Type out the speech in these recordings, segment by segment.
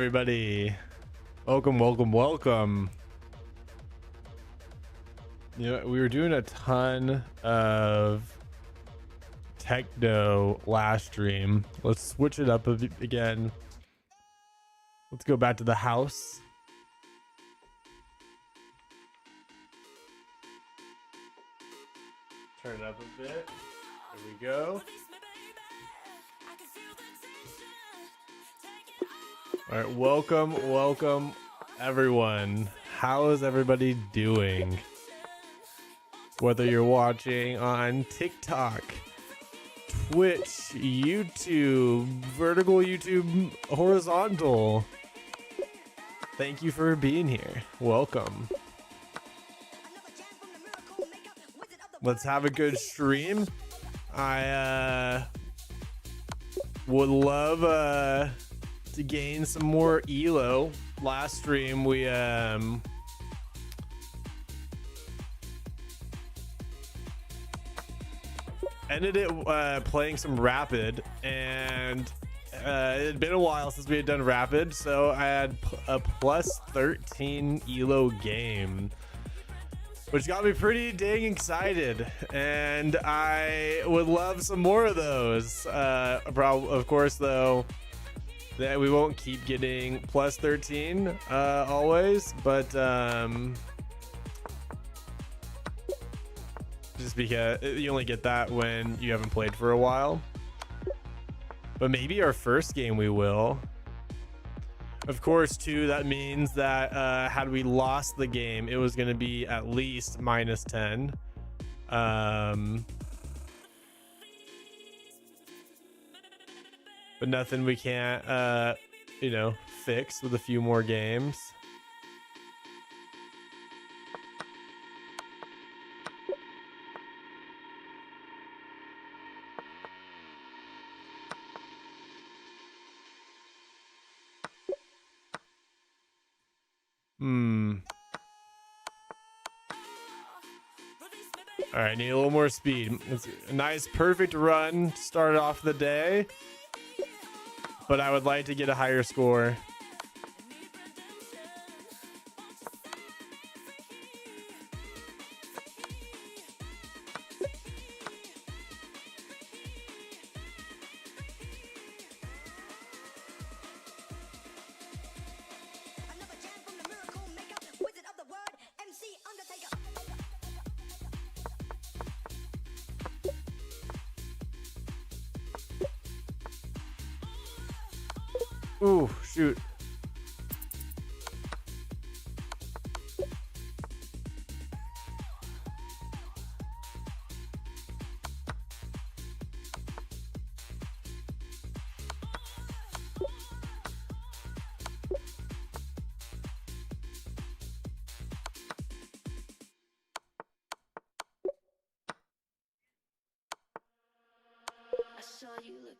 everybody? Welcome. You know, we were doing a ton of techno last stream. Let's switch it up again. Let's go back to the house. Turn it up a bit. There we go. All right, welcome everyone. How is everybody doing? Whether you're watching on TikTok, Twitch, YouTube, vertical YouTube, horizontal, thank you for being here. Welcome. Let's have a good stream. I would love to gain some more elo. Last stream we ended it playing some rapid, and it had been a while since we had done rapid, so I had a plus 13 elo game, which got me pretty dang excited, and I would love some more of those. Of course though, that we won't keep getting plus 13 always, but just because you only get that when you haven't played for a while. But maybe our first game we will. Of course too, that means that had we lost the game, it was going to be at least minus 10. But nothing we can't you know, fix with a few more games. All right, need a little more speed. It's a nice, perfect run to start off the day, but I would like to get a higher score. Ooh, shoot.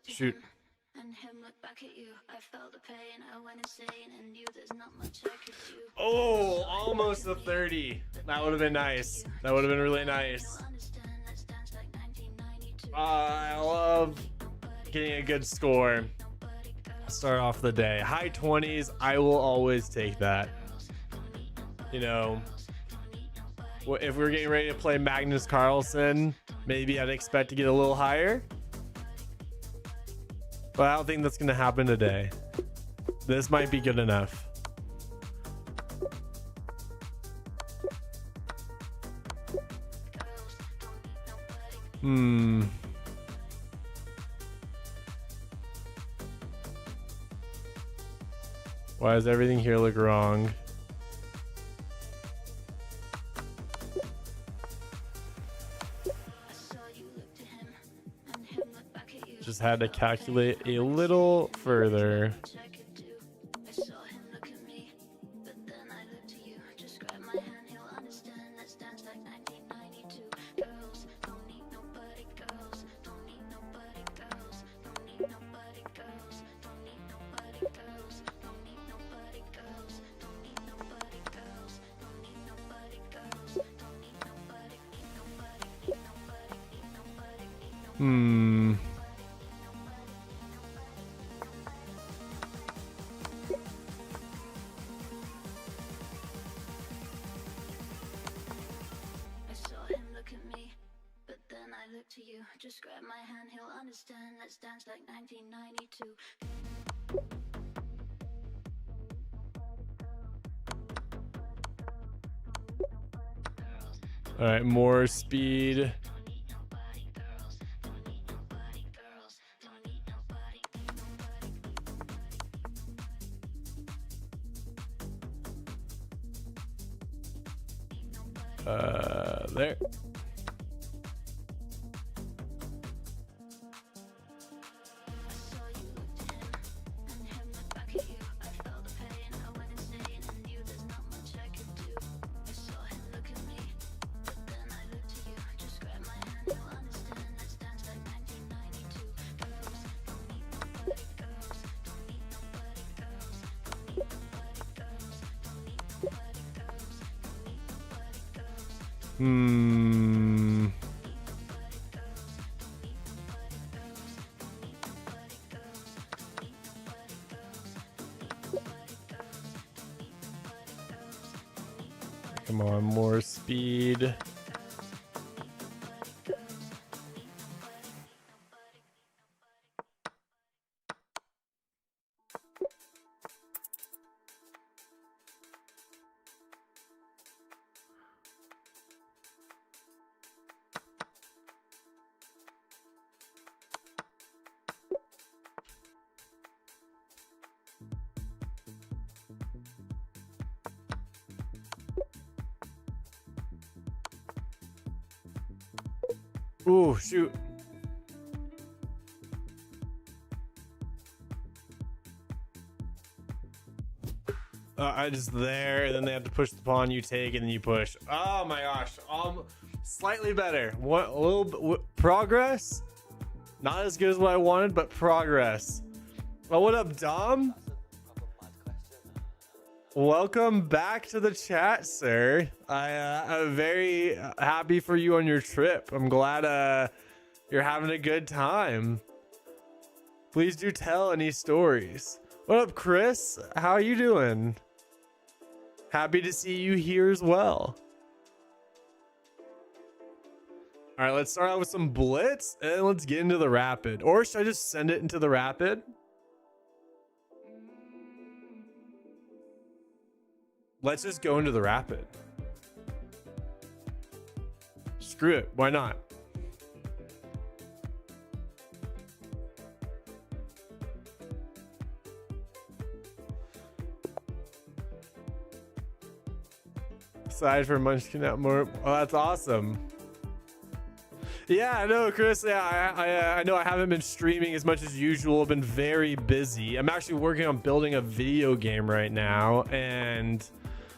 Shoot. Oh, almost a 30. That would have been nice. That would have been really nice. I love getting a good score. Start off the day. High 20s, I will always take that. You know, if we're getting ready to play Magnus Carlsen, maybe I'd expect to get a little higher. But I don't think that's going to happen today. This might be good enough. Why does everything here look wrong? Just had to calculate a little further. understand. Let's dance like 1992. All right, more speed. There. Come on, more speed. Ooh, shoot. I just there, and then they have to push the pawn. You take, and then you push. Oh my gosh. Slightly better. What? A little bit, progress. Not as good as what I wanted, but progress. Oh, what up, Dom? Welcome back to the chat, sir. I'm very happy for you on your trip. I'm glad you're having a good time. Please do tell any stories. What up, Chris? How are you doing? Happy to see you here as well. All right, let's start out with some blitz and let's get into the rapid. Or should I just send it into the rapid? Let's just go into the rapid. Screw it. Why not? Aside from munchkin out more. Oh, that's awesome. Yeah, I know, Chris. Yeah, I know I haven't been streaming as much as usual. I've been very busy. I'm actually working on building a video game right now, and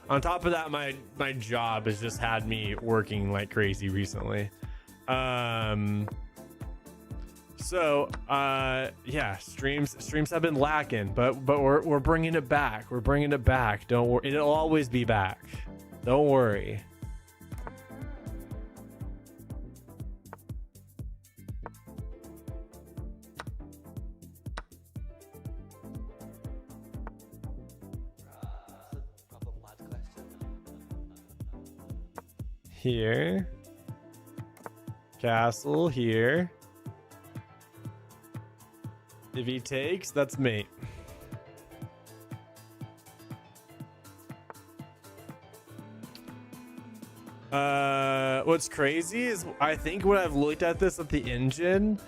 on top of that, my job has just had me working like crazy recently. So yeah, streams have been lacking, but we're bringing it back. We're bringing it back. Don't worry, it'll always be back. Don't worry. Here. Castle here. If he takes, that's mate. What's crazy is I think when I've looked at this at the engine,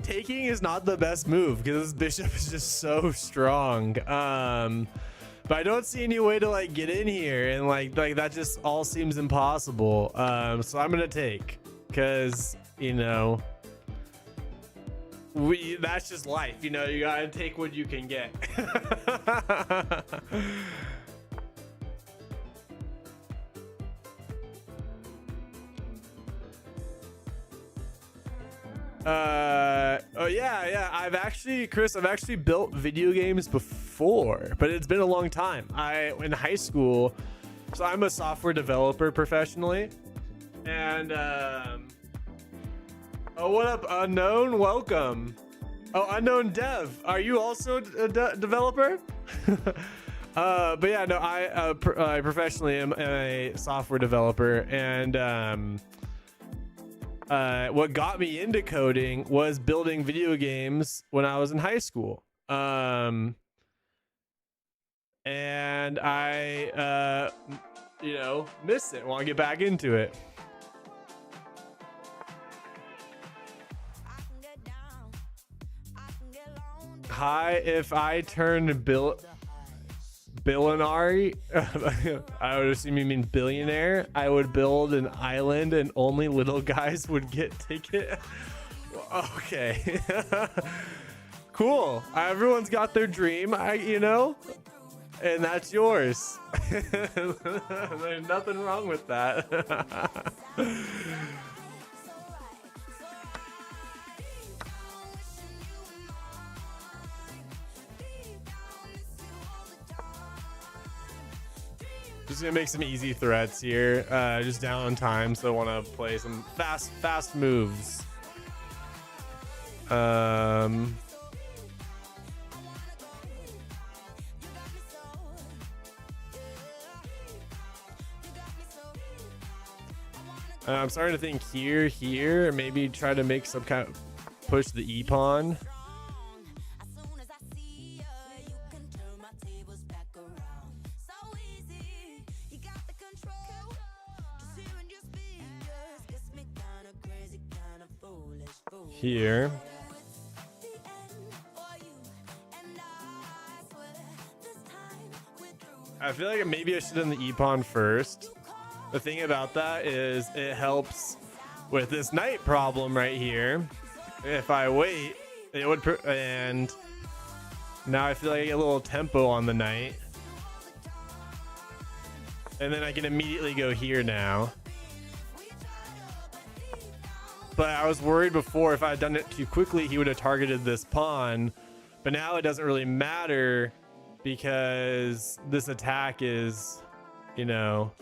taking is not the best move because this bishop is just so strong. But I don't see any way to like get in here, and like that just all seems impossible. So I'm gonna take, because you know that's just life. You know, you gotta take what you can get. Oh yeah, I've actually built video games before, but it's been a long time. In high school, so I'm a software developer professionally, and oh, what up, unknown? Welcome. Oh, unknown dev, are you also a developer? But yeah, no, I professionally am a software developer, and what got me into coding was building video games when I was in high school. And I miss it, want to get back into it. Hi, if I turned billionaire, I would assume you mean billionaire. I would build an island and only little guys would get ticket. Okay. Cool. Everyone's got their dream, and that's yours. There's nothing wrong with that. Just gonna make some easy threats here. Just down on time, so I want to play some fast moves. I'm starting to think here, maybe try to make some kind of push the E pawn. Here. I feel like maybe I should have done the E-pawn first. The thing about that is it helps with this knight problem right here. If I wait, it would, and now I feel like I get a little tempo on the knight. And then I can immediately go here now. But I was worried before if I had done it too quickly, he would have targeted this pawn. But now it doesn't really matter because this attack is, a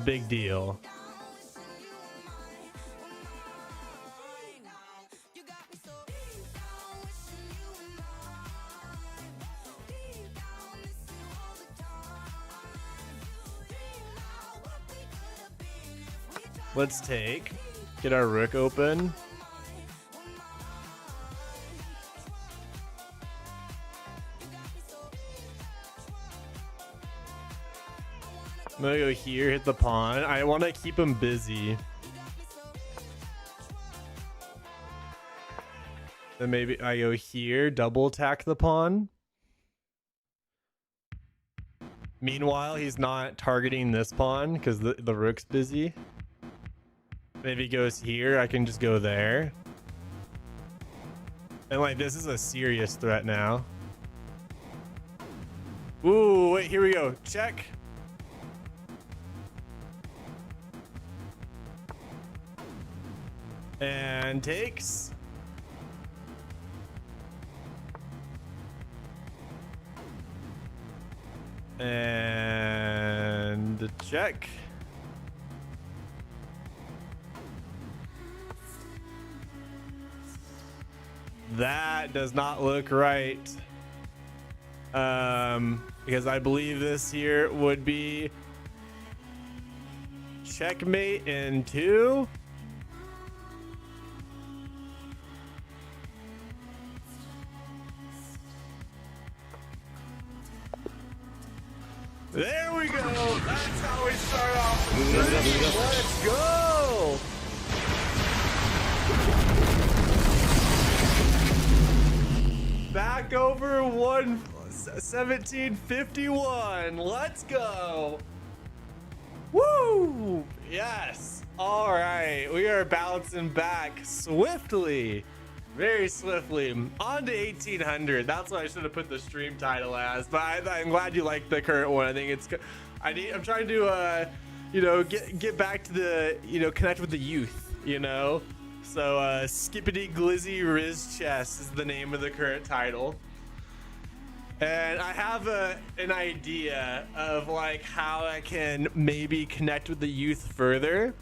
big deal. Let's get our rook open. I'm gonna go here, hit the pawn. I want to keep him busy. Then maybe I go here, double attack the pawn. Meanwhile, he's not targeting this pawn because the rook's busy. Maybe he goes here, I can just go there. And this is a serious threat now. Ooh, wait, here we go. Check. And takes. And check. That does not look right. Because I believe this here would be checkmate in 2. There we go. That's how we start off. Let's go. Back over 1751. Let's go. Woo! Yes. All right. We are bouncing back swiftly. Very swiftly. On to 1800. That's what I should have put the stream title as. But I'm glad you like the current one. I think it's I'm trying to get back to the connect with the youth, So Skibidi Glizzy Rizz Chess is the name of the current title. And I have an idea of how I can maybe connect with the youth further,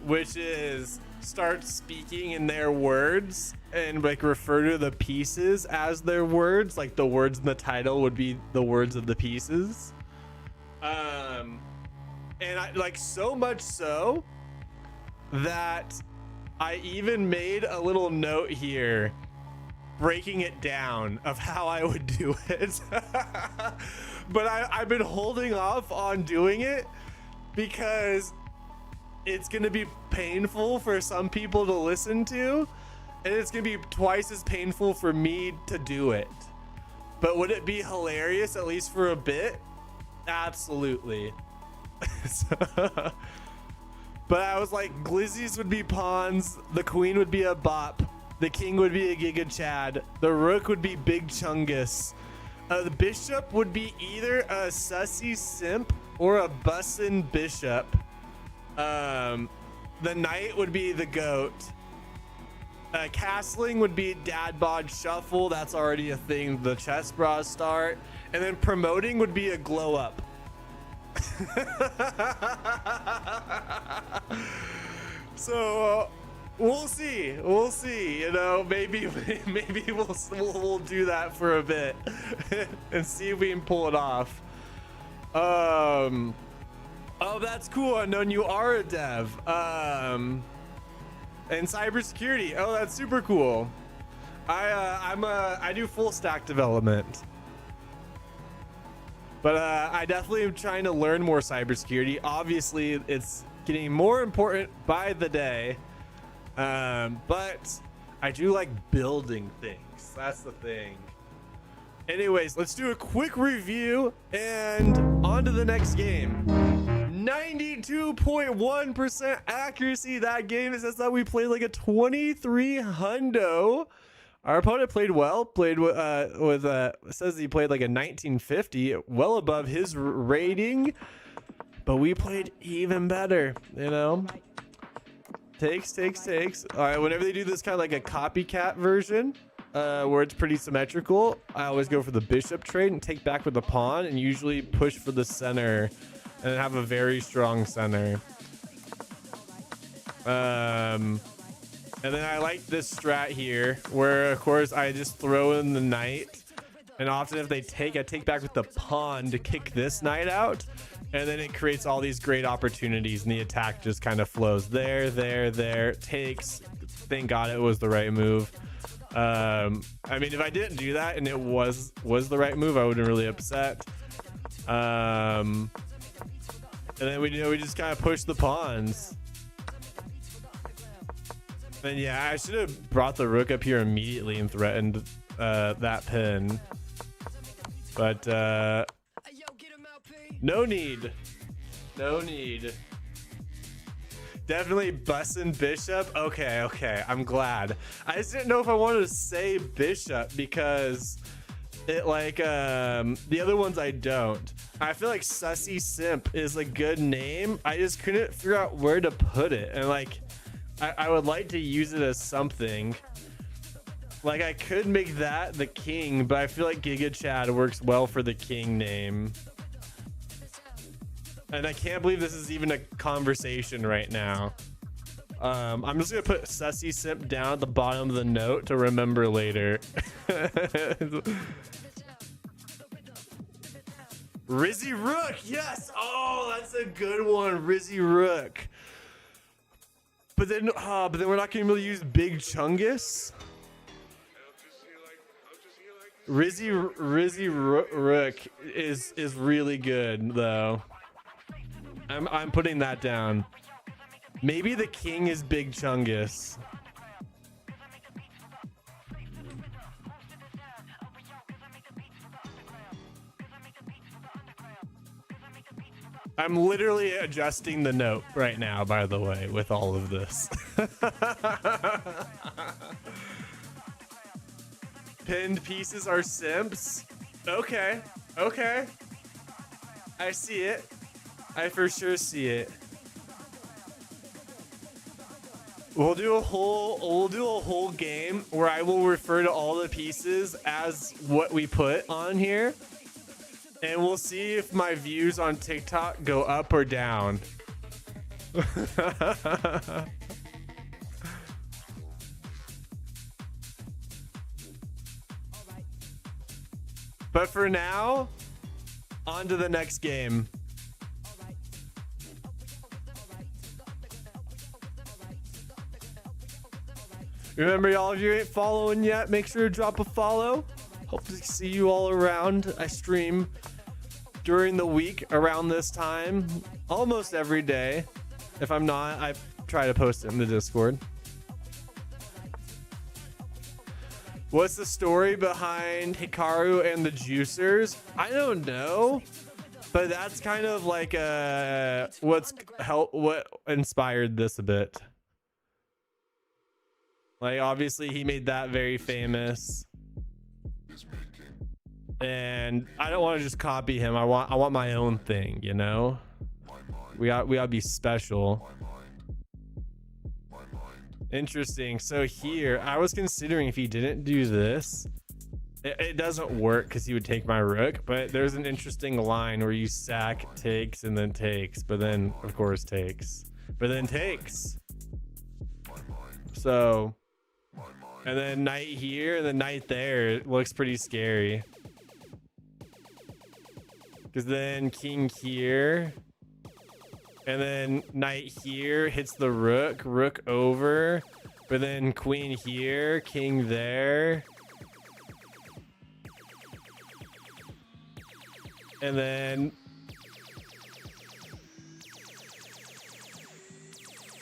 which is start speaking in their words and refer to the pieces as their words. The words in the title would be the words of the pieces. And I like so much so that I even made a little note here breaking it down of how I would do it. But I've been holding off on doing it because it's gonna be painful for some people to listen to, and it's gonna be twice as painful for me to do it. But would it be hilarious, at least for a bit? Absolutely. But I was like, Glizzies would be pawns, the queen would be a bop, the king would be a Giga Chad, the rook would be Big Chungus, the bishop would be either a sussy simp or a bussin' bishop. The knight would be the goat. Castling would be dad bod shuffle. That's already a thing the chess bras start. And then promoting would be a glow up. So we'll see. We'll see. You know, maybe we'll do that for a bit and see if we can pull it off. Oh, that's cool. Unknown, you are a dev. And cybersecurity. Oh, that's super cool. I do full stack development. But I definitely am trying to learn more cybersecurity. Obviously, it's getting more important by the day. But I do like building things. That's the thing. Anyways, let's do a quick review and on to the next game. 92.1% accuracy. That game says that we played like a 23 hundo. Our opponent played well. Played with says he played like a 1950, well above his rating. But we played even better, you know. Takes. All right, whenever they do this kind of like a copycat version, where it's pretty symmetrical, I always go for the bishop trade and take back with the pawn, and usually push for the center and have a very strong center. And then I like this strat here, where of course I just throw in the knight, and often if they take, I take back with the pawn to kick this knight out, and then it creates all these great opportunities, and the attack just kind of flows there, takes. Thank God it was the right move. I mean, if I didn't do that and it was the right move, I would have been really upset. And then we just kind of push the pawns. And yeah, I should have brought the rook up here immediately and threatened that pin. But no need. Definitely bussin' bishop. Okay. I'm glad. I just didn't know if I wanted to say bishop because it like the other ones I don't. I feel like sussy simp is a good name. I just couldn't figure out where to put it, and like I would like to use it as something. Like I could make that the king, but I feel like Giga Chad works well for the king name. And I can't believe this is even a conversation right now. I'm just gonna put sussy simp down at the bottom of the note to remember later. Rizzy Rook, yes. Oh, that's a good one, Rizzy Rook. But then we're not gonna be able to use Big Chungus. Rizzy Rook is really good though. I'm putting that down. Maybe the king is Big Chungus. I'm literally adjusting the note right now, by the way, with all of this. Pinned pieces are simps. Okay. I see it. I for sure see it. We'll do a whole game where I will refer to all the pieces as what we put on here. And we'll see if my views on TikTok go up or down. But for now, on to the next game. Remember, y'all, if you ain't following yet, make sure to drop a follow. Hope to see you all around. I stream during the week around this time, almost every day. If I'm not, I try to post it in the Discord. What's the story behind Hikaru and the juicers? I don't know, but that's kind of like what inspired this a bit. Like, obviously he made that very famous, and I don't want to just copy him. I want my own thing, you know. We gotta be special. Interesting. So here, I was considering if he didn't do this, it doesn't work because he would take my rook, but there's an interesting line where you sack, takes, and then takes, but then of course takes, but then takes. So, and then knight here and then knight there. It looks pretty scary. Because then king here. And then knight here hits the rook, rook over, but then queen here, king there. And then,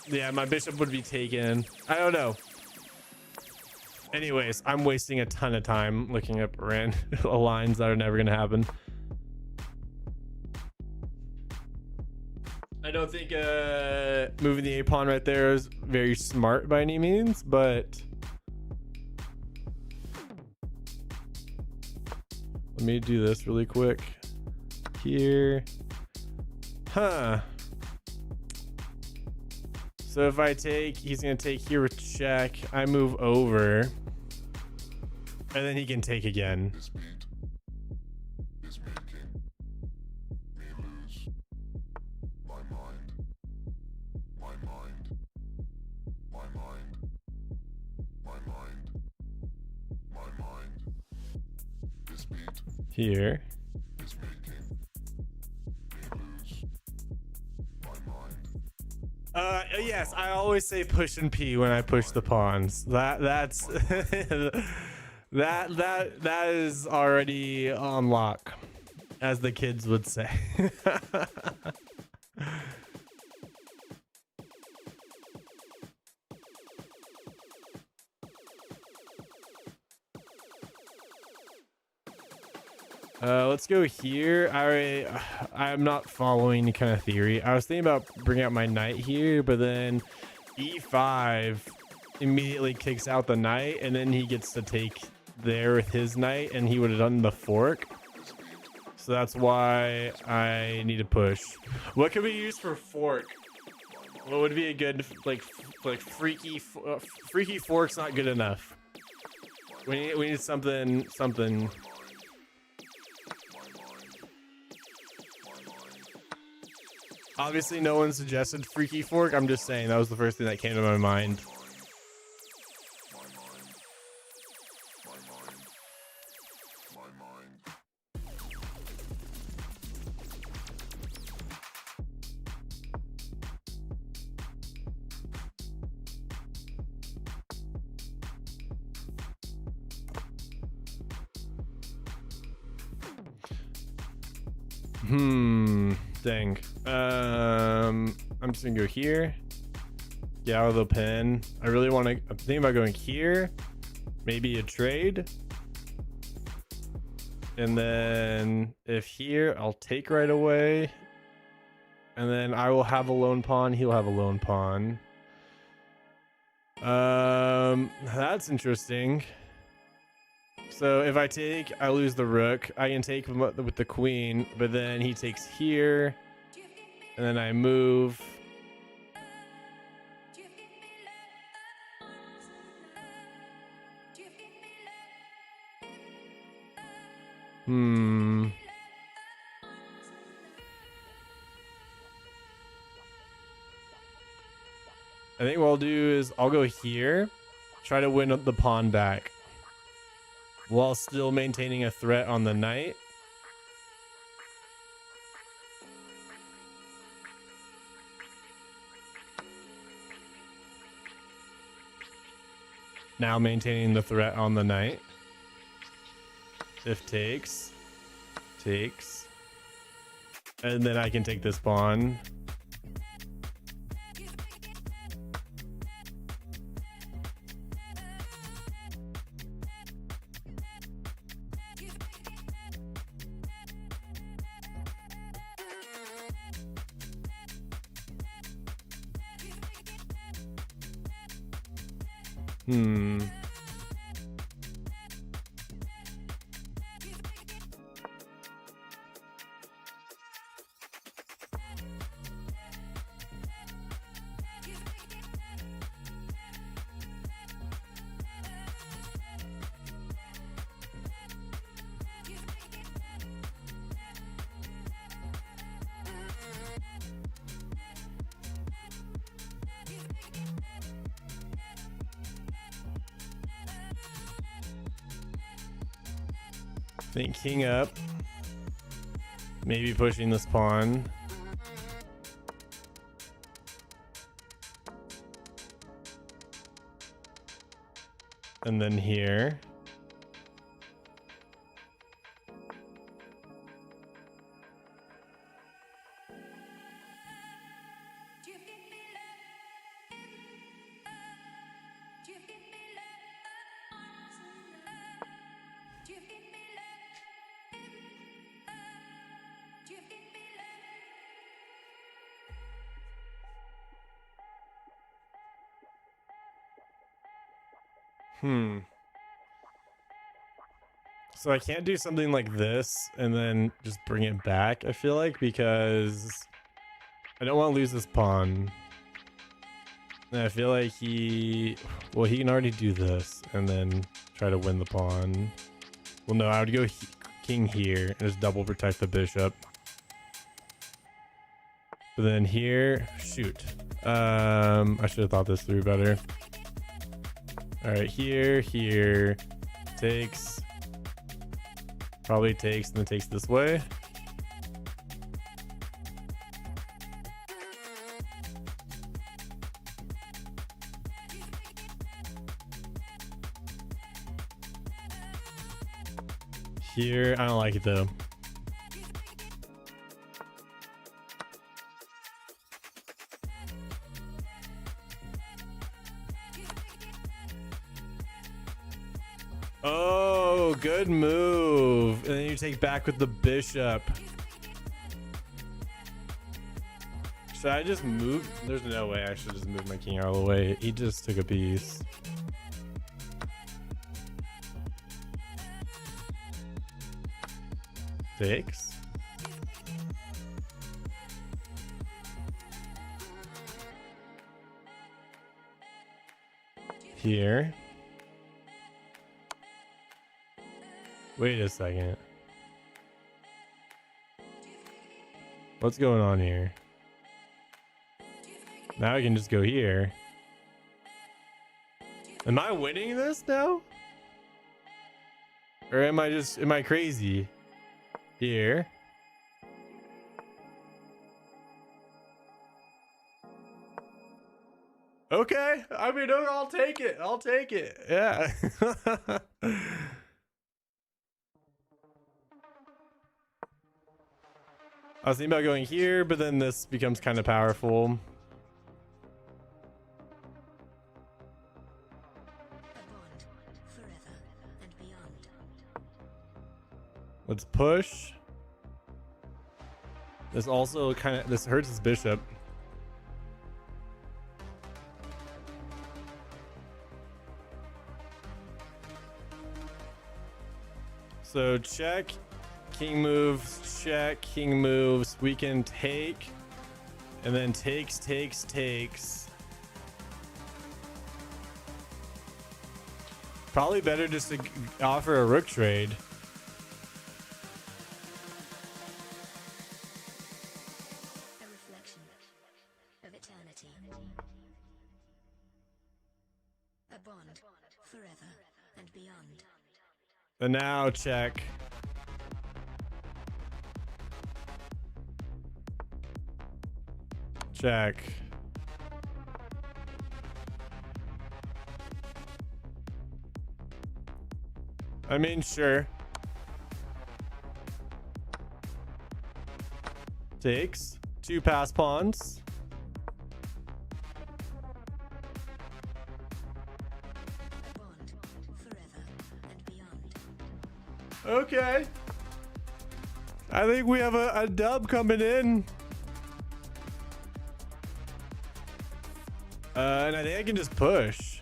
yeah, my bishop would be taken. I don't know. Anyways, I'm wasting a ton of time looking up lines that are never going to happen. I don't think moving the A pawn right there is very smart by any means, but let me do this really quick here. Huh. So if I take, he's going to take here with check. I move over, and then he can take again. Here. Yes, I always say push and P when I push the pawns. That's that is already on lock, as the kids would say. Let's go here. I'm not following any kind of theory. I was thinking about bringing out my knight here, but then e5 immediately kicks out the knight, and then he gets to take there with his knight, and he would have done the fork. So that's why I need to push. What could we use for fork? What would be a good like freaky fork's not good enough. We need something. Obviously, no one suggested freaky fork. I'm just saying that was the first thing that came to my mind. Dang. I'm just gonna go here. Get out of the pen. I really want to. I'm thinking about going here. Maybe a trade. And then if here, I'll take right away. And then I will have a lone pawn. He'll have a lone pawn. That's interesting. So if I take, I lose the rook. I can take with the queen, but then he takes here, and then I move. I think what I'll do is I'll go here, try to win the pawn back, while still maintaining a threat on the knight. Now maintaining the threat on the knight. If takes. And then I can take this pawn. Think king up. Maybe pushing this pawn. And then here. So I can't do something like this and then just bring it back, I feel like, because I don't want to lose this pawn. And I feel like he can already do this and then try to win the pawn. Well, no, I would go king here and just double protect the bishop. But then here, shoot. I should have thought this through better. All right, here, takes, probably takes and then takes this way. Here, I don't like it though. Oh, good move. And then you take back with the bishop. Should I just move? There's no way I should just move my king out of the way. He just took a piece. Takes. Here. Wait a second. What's going on here? Now I can just go here. Am I winning this now? Or am I crazy? Here. Okay. I mean, I'll take it. I'll take it. Yeah. I was thinking about going here, but then this becomes kind of powerful. Let's push. This also this hurts his bishop. So check, king moves, check, king moves. We can take, and then takes. Probably better just to offer a rook trade. A reflection of eternity. A bond forever and beyond. And now check. Check. I mean, sure. Takes 2 pass pawns. A bond forever and beyond. Okay. I think we have a dub coming in. And I think I can just push.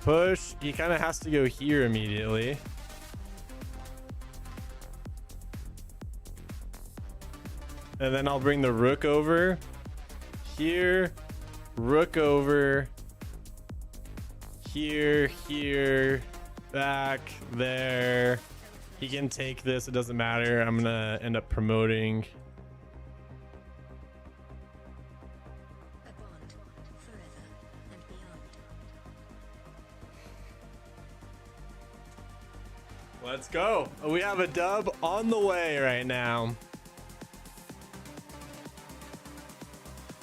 Push. He kind of has to go here immediately. And then I'll bring the rook over here, rook over here, here, back there. He can take this. It doesn't matter. I'm gonna end up promoting. A bond forever and beyond. Let's go. We have a dub on the way right now.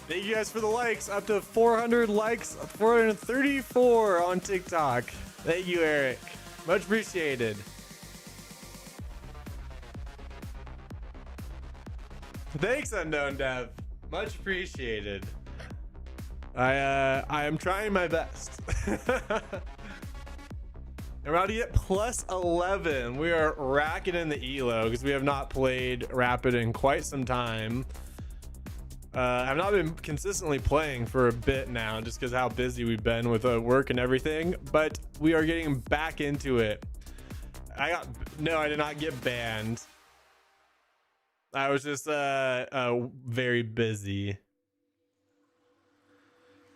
Thank you guys for the likes. Up to 400 likes, 434 on TikTok. Thank you, Eric. Much appreciated. Thanks, Unknown Dev. Much appreciated. I am trying my best. We're about to get plus 11. We are racking in the elo because we have not played Rapid in quite some time. I've not been consistently playing for a bit now just because how busy we've been with work and everything, but we are getting back into it. No, I did not get banned. I was just very busy.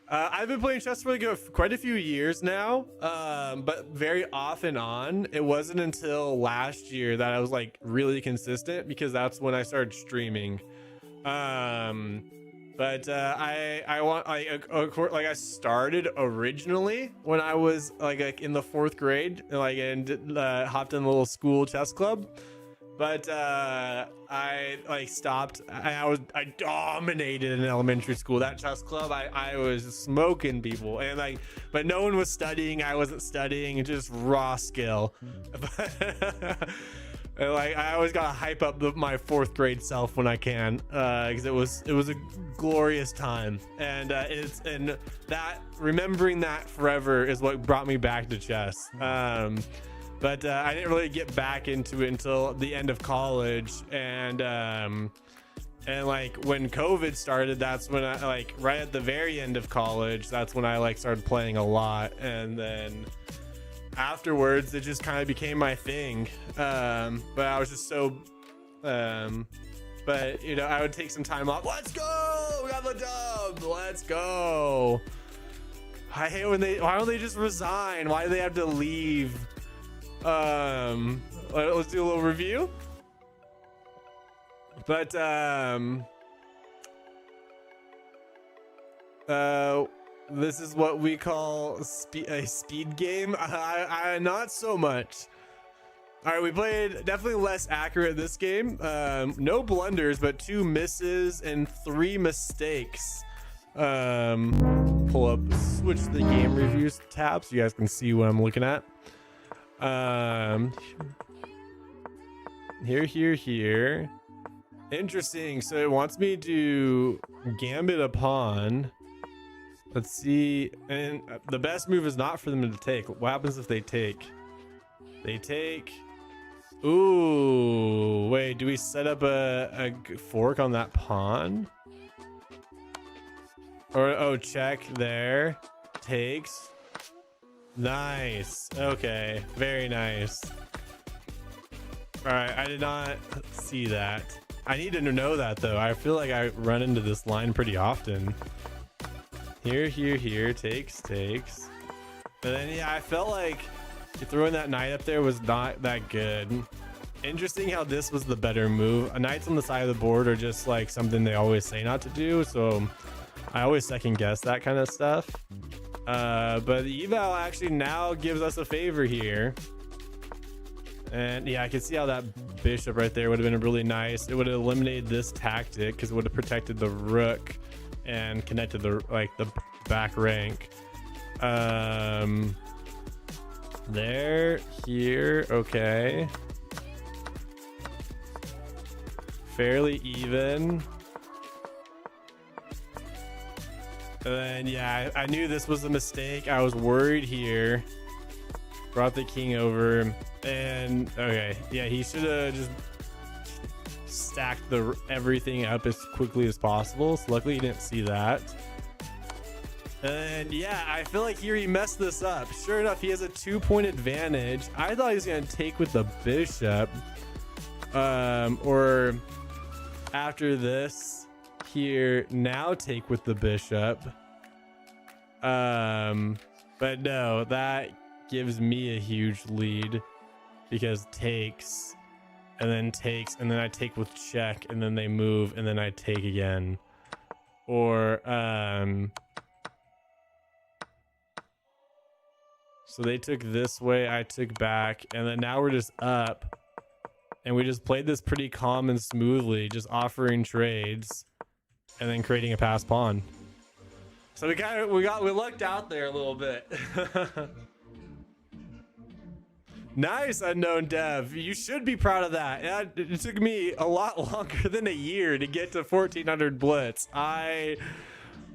I've been playing chess for like quite a few years now, but very off and on. It wasn't until last year that I was like really consistent because that's when I started streaming. But I started originally when I was like in the 4th grade, like, and hopped in the little school chess club. But I like stopped. I dominated in elementary school. That chess club, I was smoking people, and like, but no one was studying. I wasn't studying. Just raw skill. And like, I always gotta hype up my 4th grade self when I can, because it was a glorious time, and that remembering that forever is what brought me back to chess. But I didn't really get back into it until the end of college, and like when COVID started, that's when I like right at the very end of college. That's when I like started playing a lot, and then afterwards it just kind of became my thing. But I was just so but you know, I would take some time off. Let's go, we got the dub, let's go. I hate when why don't they just resign? Why do they have to leave? Let's do a little review. But this is what we call a speed game. I not so much. All right, we played definitely less accurate this game. No blunders, but 2 misses and 3 mistakes. Pull up, switch the game reviews tab so you guys can see what I'm looking at. Here. Interesting. So it wants me to gambit a pawn. Let's see. And the best move is not for them to take. What happens if they take? They take. Ooh, wait, do we set up a fork on that pawn? Or, oh, check there. Takes. Nice. Okay, very nice. All right, I did not see that. I need to know that though. I feel like I run into this line pretty often. Here, takes. And then yeah, I felt like throwing that knight up there was not that good. Interesting how this was the better move. Knights on the side of the board are just like something they always say not to do, so I always second guess that kind of stuff. But the eval actually now gives us a favor here. And yeah, I can see how that bishop right there would have been really nice. It would have eliminated this tactic because it would have protected the rook and connected the back rank. There, here, okay. Fairly even. And then, yeah, I knew this was a mistake. I was worried here. Brought the king over. And, okay, yeah, he should have just stacked everything up as quickly as possible. So luckily he didn't see that. And yeah, I feel like here he messed this up. Sure enough, he has a 2-point advantage. I thought he was going to take with the bishop. Or after this here, now take with the bishop. But no, that gives me a huge lead because takes and then I take with check and then they move and then I take again. Or so they took this way, I took back, and then now we're just up. And we just played this pretty calm and smoothly, just offering trades and then creating a pass pawn. So we lucked out there a little bit. Nice, unknown dev. You should be proud of that. It took me a lot longer than a year to get to 1400 blitz. I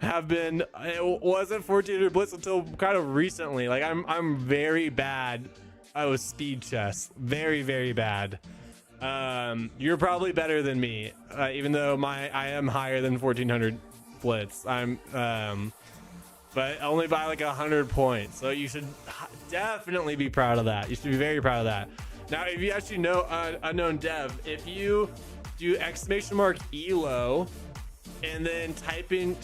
have been, it wasn't 1400 blitz until kind of recently. Like I'm very bad. I was speed chess, very, very bad. You're probably better than me, even though I am higher than 1400 blitz. But only by like 100 points. So you should definitely be proud of that. You should be very proud of that. Now, if you actually know unknown dev, if you do !ELO and then type in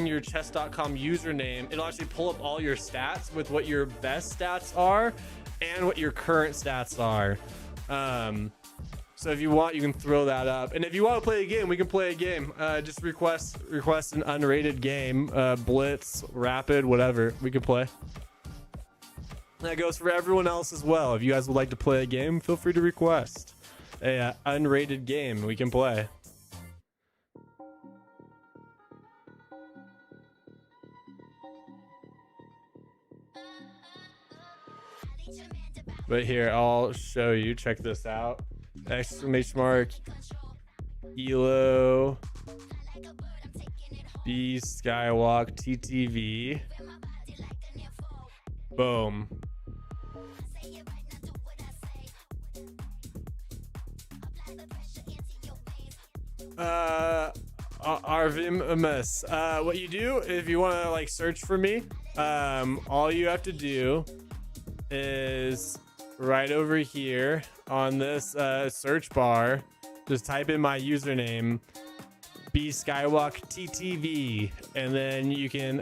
your chess.com username, it'll actually pull up all your stats with what your best stats are and what your current stats are. So if you want, you can throw that up. And if you want to play a game, we can play a game. Just request an unrated game, blitz, rapid, whatever. We can play. That goes for everyone else as well. If you guys would like to play a game, feel free to request a unrated game we can play. But here, I'll show you. Check this out. Exclamation mark ELO B Skywalk TTV. Boom. Arvim Amiss. What you do if you want to like search for me, all you have to do is right over here on this search bar, just type in my username, B Skywalk TTV, and then you can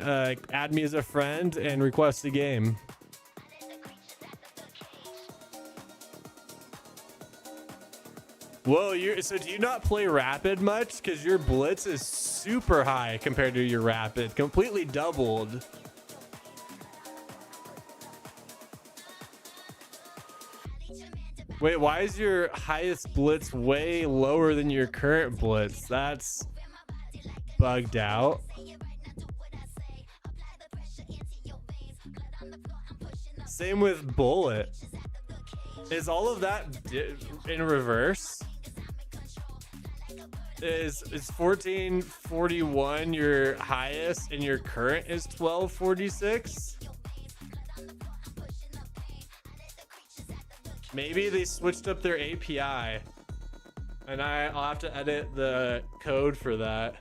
add me as a friend and request a game. Whoa, so do you not play rapid much? Because your blitz is super high compared to your rapid, completely doubled. Wait, why is your highest blitz way lower than your current blitz? That's bugged out. Same with bullet. Is all of that in reverse? Is 1441 your highest and your current is 1246? Maybe they switched up their API and I'll have to edit the code for that.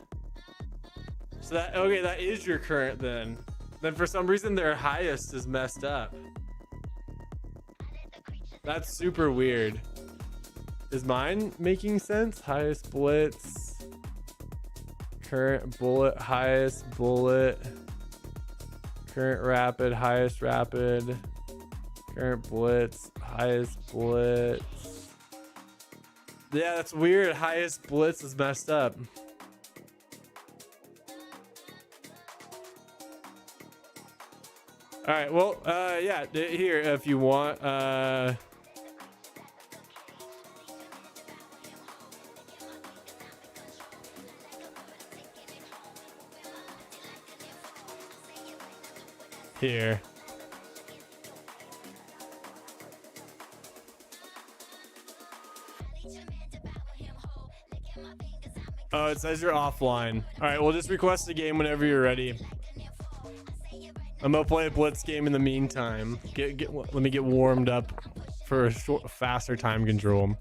So that is your current then. Then for some reason their highest is messed up. That's super weird. Is mine making sense? Highest blitz, current bullet, highest bullet, current rapid, highest rapid, current blitz, highest blitz. Yeah, that's weird. Highest blitz is messed up. All right, well, yeah, here if you want. Here. Oh, it says you're offline. All right, we'll just request a game whenever you're ready. I'm gonna play a blitz game in the meantime. Let me get warmed up for a faster time control.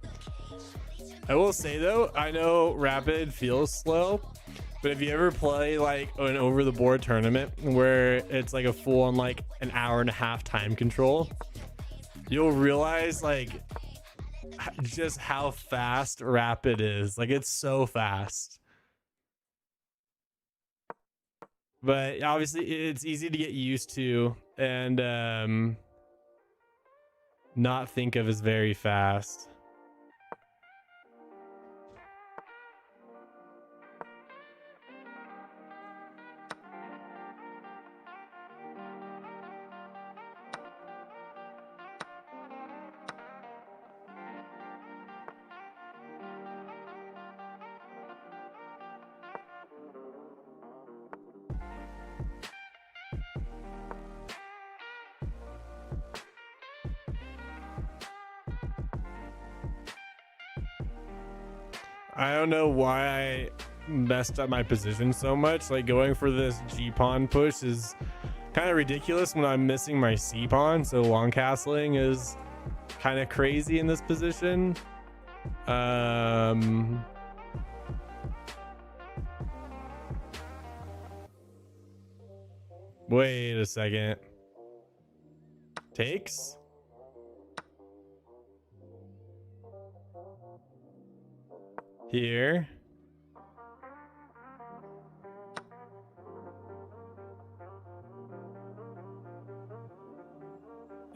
I will say though, I know rapid feels slow, but if you ever play like an over the board tournament where it's like a full on like an hour and a half time control, you'll realize like just how fast rapid is. Like it's so fast. But obviously it's easy to get used to and not think of as very fast. I don't know why I messed up my position so much. Like going for this G pawn push is kind of ridiculous when I'm missing my C pawn. So long castling is kind of crazy in this position. Wait a second. Takes? Here.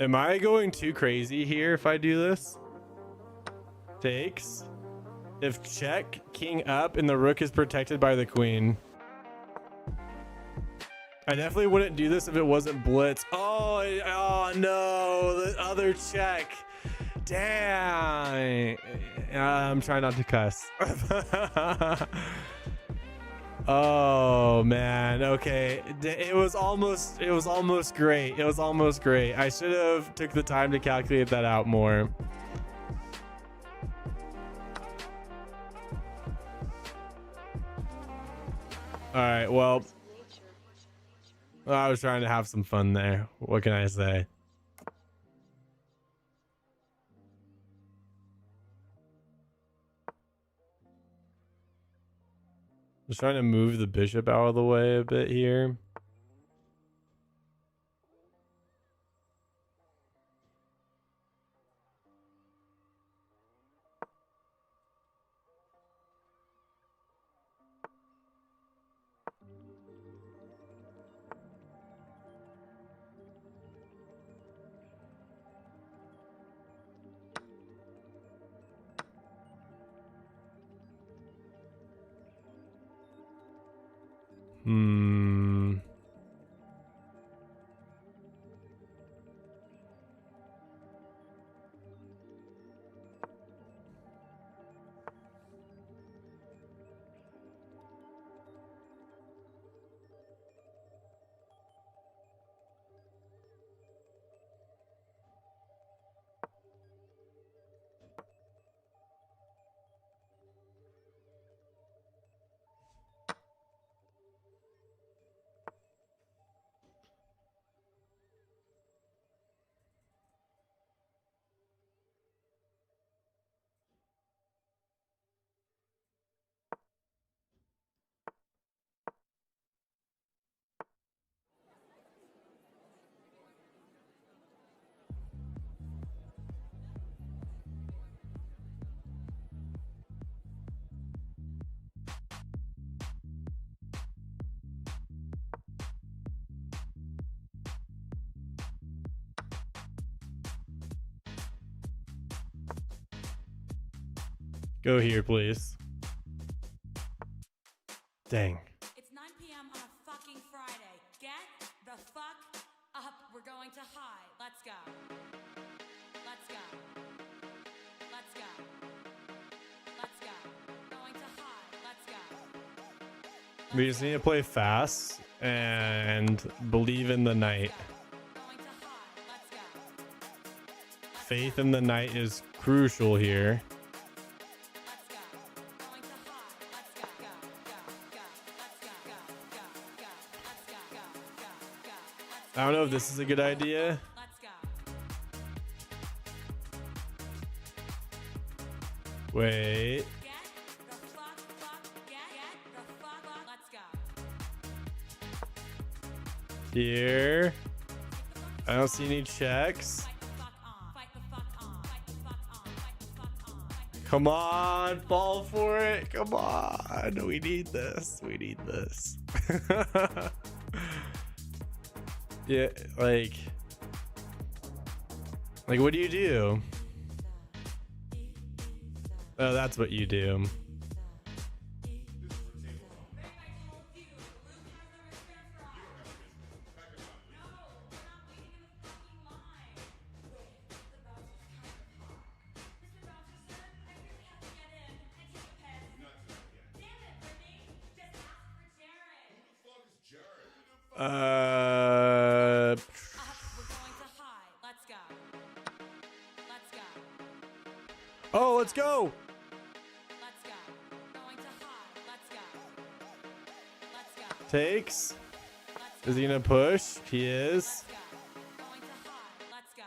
Am I going too crazy here if I do this? Takes. If check, king up, and the rook is protected by the queen. I definitely wouldn't do this if it wasn't blitz. Oh no, the other check. Damn. I'm trying not to cuss. Oh man. Okay. It was almost great. It was almost great. I should have took the time to calculate that out more. All right. Well, I was trying to have some fun there. What can I say? Just trying to move the bishop out of the way a bit here. Go here, please. Dang. It's 9 p.m. on a fucking Friday. Get the fuck up. We're going to high. Let's go. Let's go. Let's go. Let's go. Going to high. Let's go. We just need to play fast and believe in the knight. Going to high. Let's go. Faith in the knight is crucial here. Let's go. Going to high. Let's go. I don't know if this is a good idea. Let's go. Wait. Get the fuck, get the fuck, let's go. Here. I don't see any checks. Fight the fuck on, fight the fuck on, fight the fuck on, fight the fuck on, fight the Come on, fall for it. Come on. We need this. We need this. Yeah, like what do you do? Oh, that's what you do. We're going to high. Let's go. Let's go. Oh, let's go. Let's go. Going to high. Let's go. Let's go. Takes. Let's Is he gonna push? He is. Let's go. Going to high. Let's go.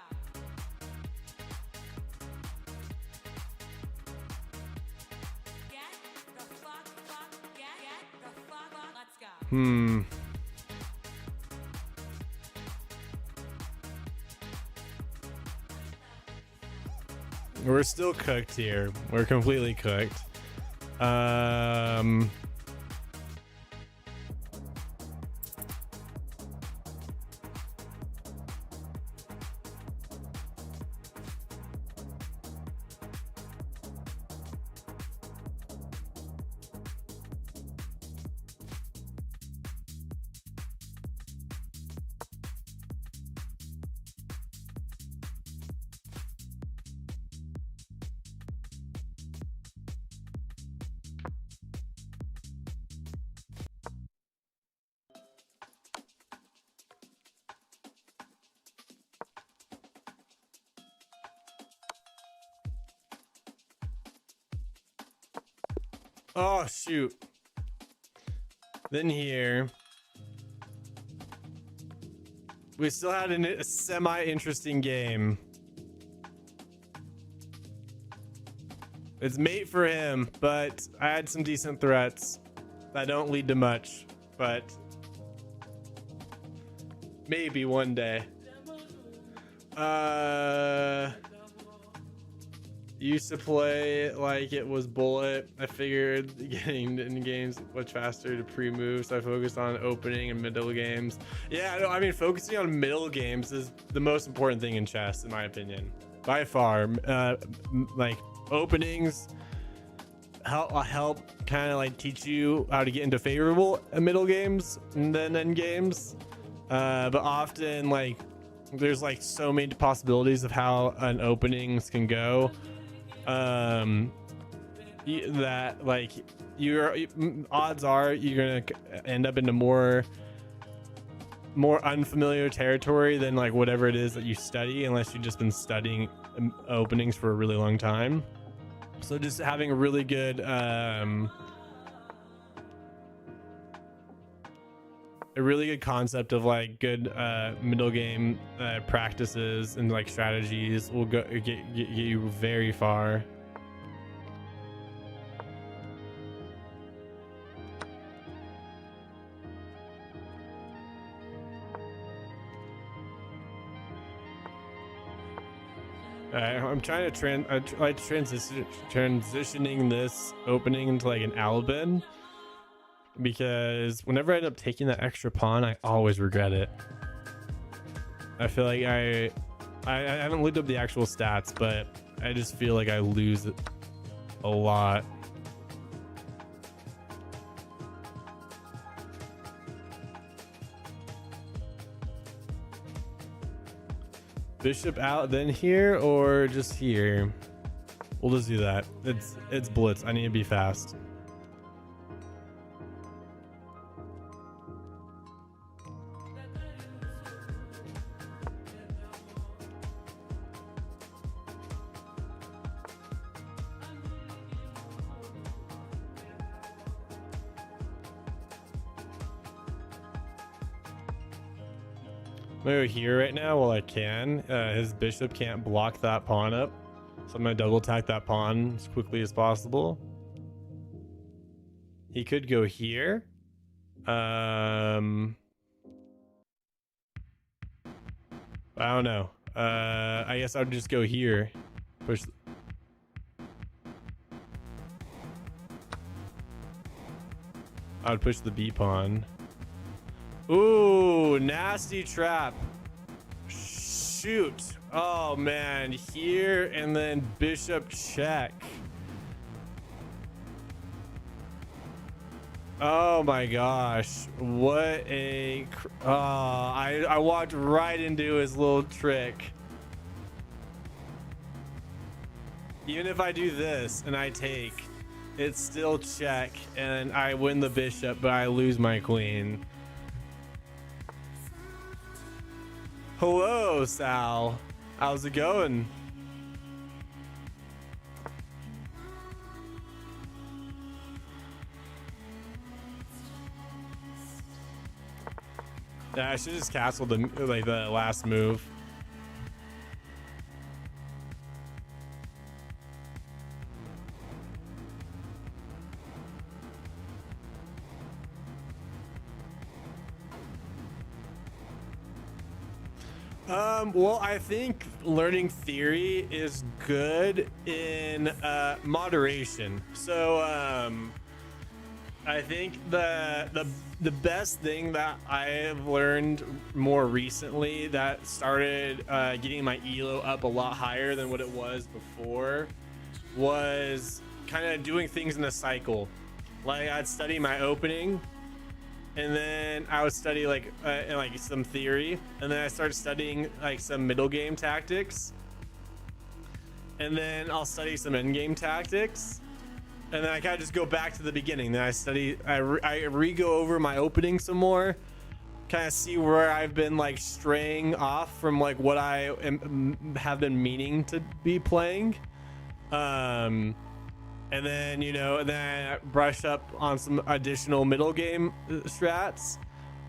Get the fuck, get the fuck, let's go. We're still cooked here. We're completely cooked. Oh, shoot. Then here. We still had a semi-interesting game. It's mate for him, but I had some decent threats that don't lead to much, but maybe one day. Used to play like it was bullet. I figured getting in games much faster to pre-move, so I focused on opening and middle games. Yeah, I mean, focusing on middle games is the most important thing in chess, in my opinion, by far. Like openings help kind of like teach you how to get into favorable middle games and then end games. But often, like, there's like so many possibilities of how an openings can go. That like odds are you're gonna end up into more unfamiliar territory than like whatever it is that you study, unless you've just been studying openings for a really long time. So just having a really good concept of like good middle game practices and like strategies will get you very far. I'm trying to transitioning this opening into like an Alabin, because whenever I end up taking that extra pawn, I always regret it. I feel like I haven't looked up the actual stats, but I just feel like I lose it a lot. Bishop out, then here, or just here? We'll just do that. It's blitz. I need to be fast. I'm gonna go here right now while I can. His bishop can't block that pawn up, so I'm gonna double attack that pawn as quickly as possible. He could go here. I don't know. I guess I would just go here. Push. I would push the B pawn. Ooh, nasty trap. Shoot. Oh man, here and then bishop check. Oh my gosh, what a I walked right into his little trick. Even if I do this and I take, it's still check and I win the bishop, but I lose my queen. Hello, Sal. How's it going? Yeah, I should just castle the last move. Well, I think learning theory is good in moderation. So I think the best thing that I have learned more recently that started getting my elo up a lot higher than what it was before was kind of doing things in a cycle. Like I'd study my opening, and then I would study like some theory, and then I started studying like some middle game tactics, and then I'll study some end game tactics, and then I kind of just go back to the beginning. Then I re-go over my opening some more, kind of see where I've been like straying off from like what I have been meaning to be playing. And then, you know, and then I brush up on some additional middle game strats.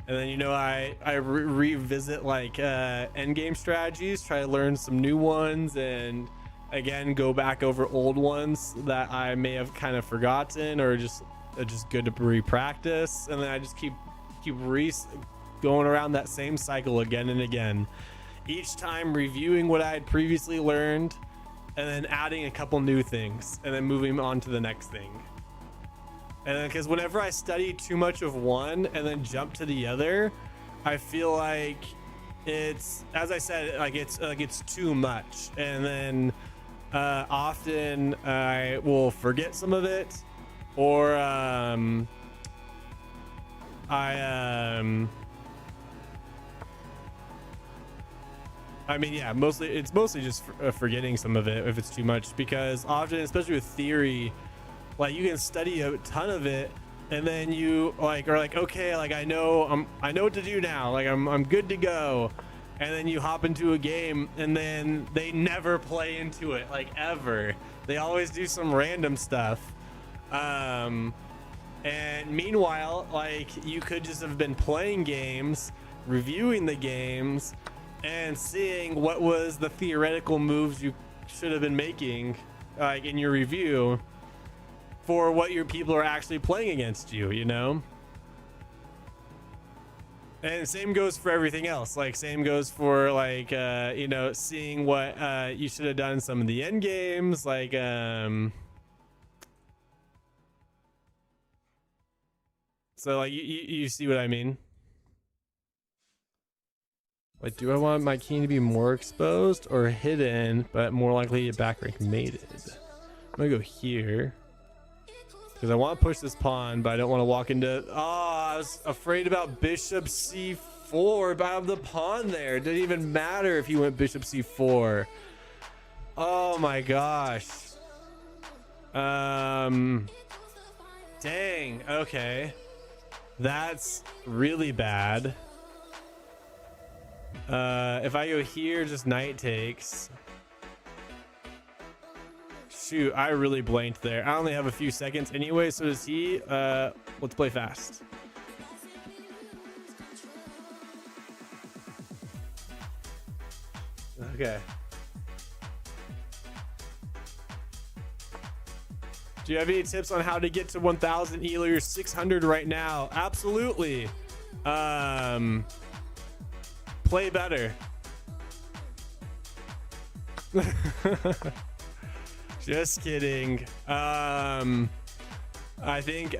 And then, you know, I revisit like end game strategies, try to learn some new ones, and again, go back over old ones that I may have kind of forgotten or just good to re-practice. And then I just keep going around that same cycle again and again. Each time reviewing what I had previously learned, and then adding a couple new things, and then moving on to the next thing. And then, because whenever I study too much of one and then jump to the other, I feel like it's, as I said, like it's too much. And then often I will forget some of it, or I mean, yeah, it's mostly just forgetting some of it if it's too much, because often, especially with theory, like you can study a ton of it and then you like are like, okay, like I know what to do now, like I'm good to go, and then you hop into a game and then they never play into it, like ever. They always do some random stuff, and meanwhile, like you could just have been playing games, reviewing the games, and seeing what was the theoretical moves you should have been making, like in your review, for what your people are actually playing against you, you know? And same goes for everything else. Like same goes for like, you know, seeing what you should have done in some of the end games, like, so like you see what I mean? Like, do I want my king to be more exposed or hidden, but more likely to back rank mated? I'm gonna go here because I want to push this pawn, but I don't want to walk into. Oh, I was afraid about bishop c4, but I have the pawn there. It didn't even matter if he went bishop c4. Oh my gosh. Dang. Okay, that's really bad. If I go here, just knight takes. Shoot, I really blanked there. I only have a few seconds anyway, so does he. Let's play fast. Okay. Do you have any tips on how to get to 1,000 elo? You're 600 right now. Absolutely. Play better. Just kidding. I think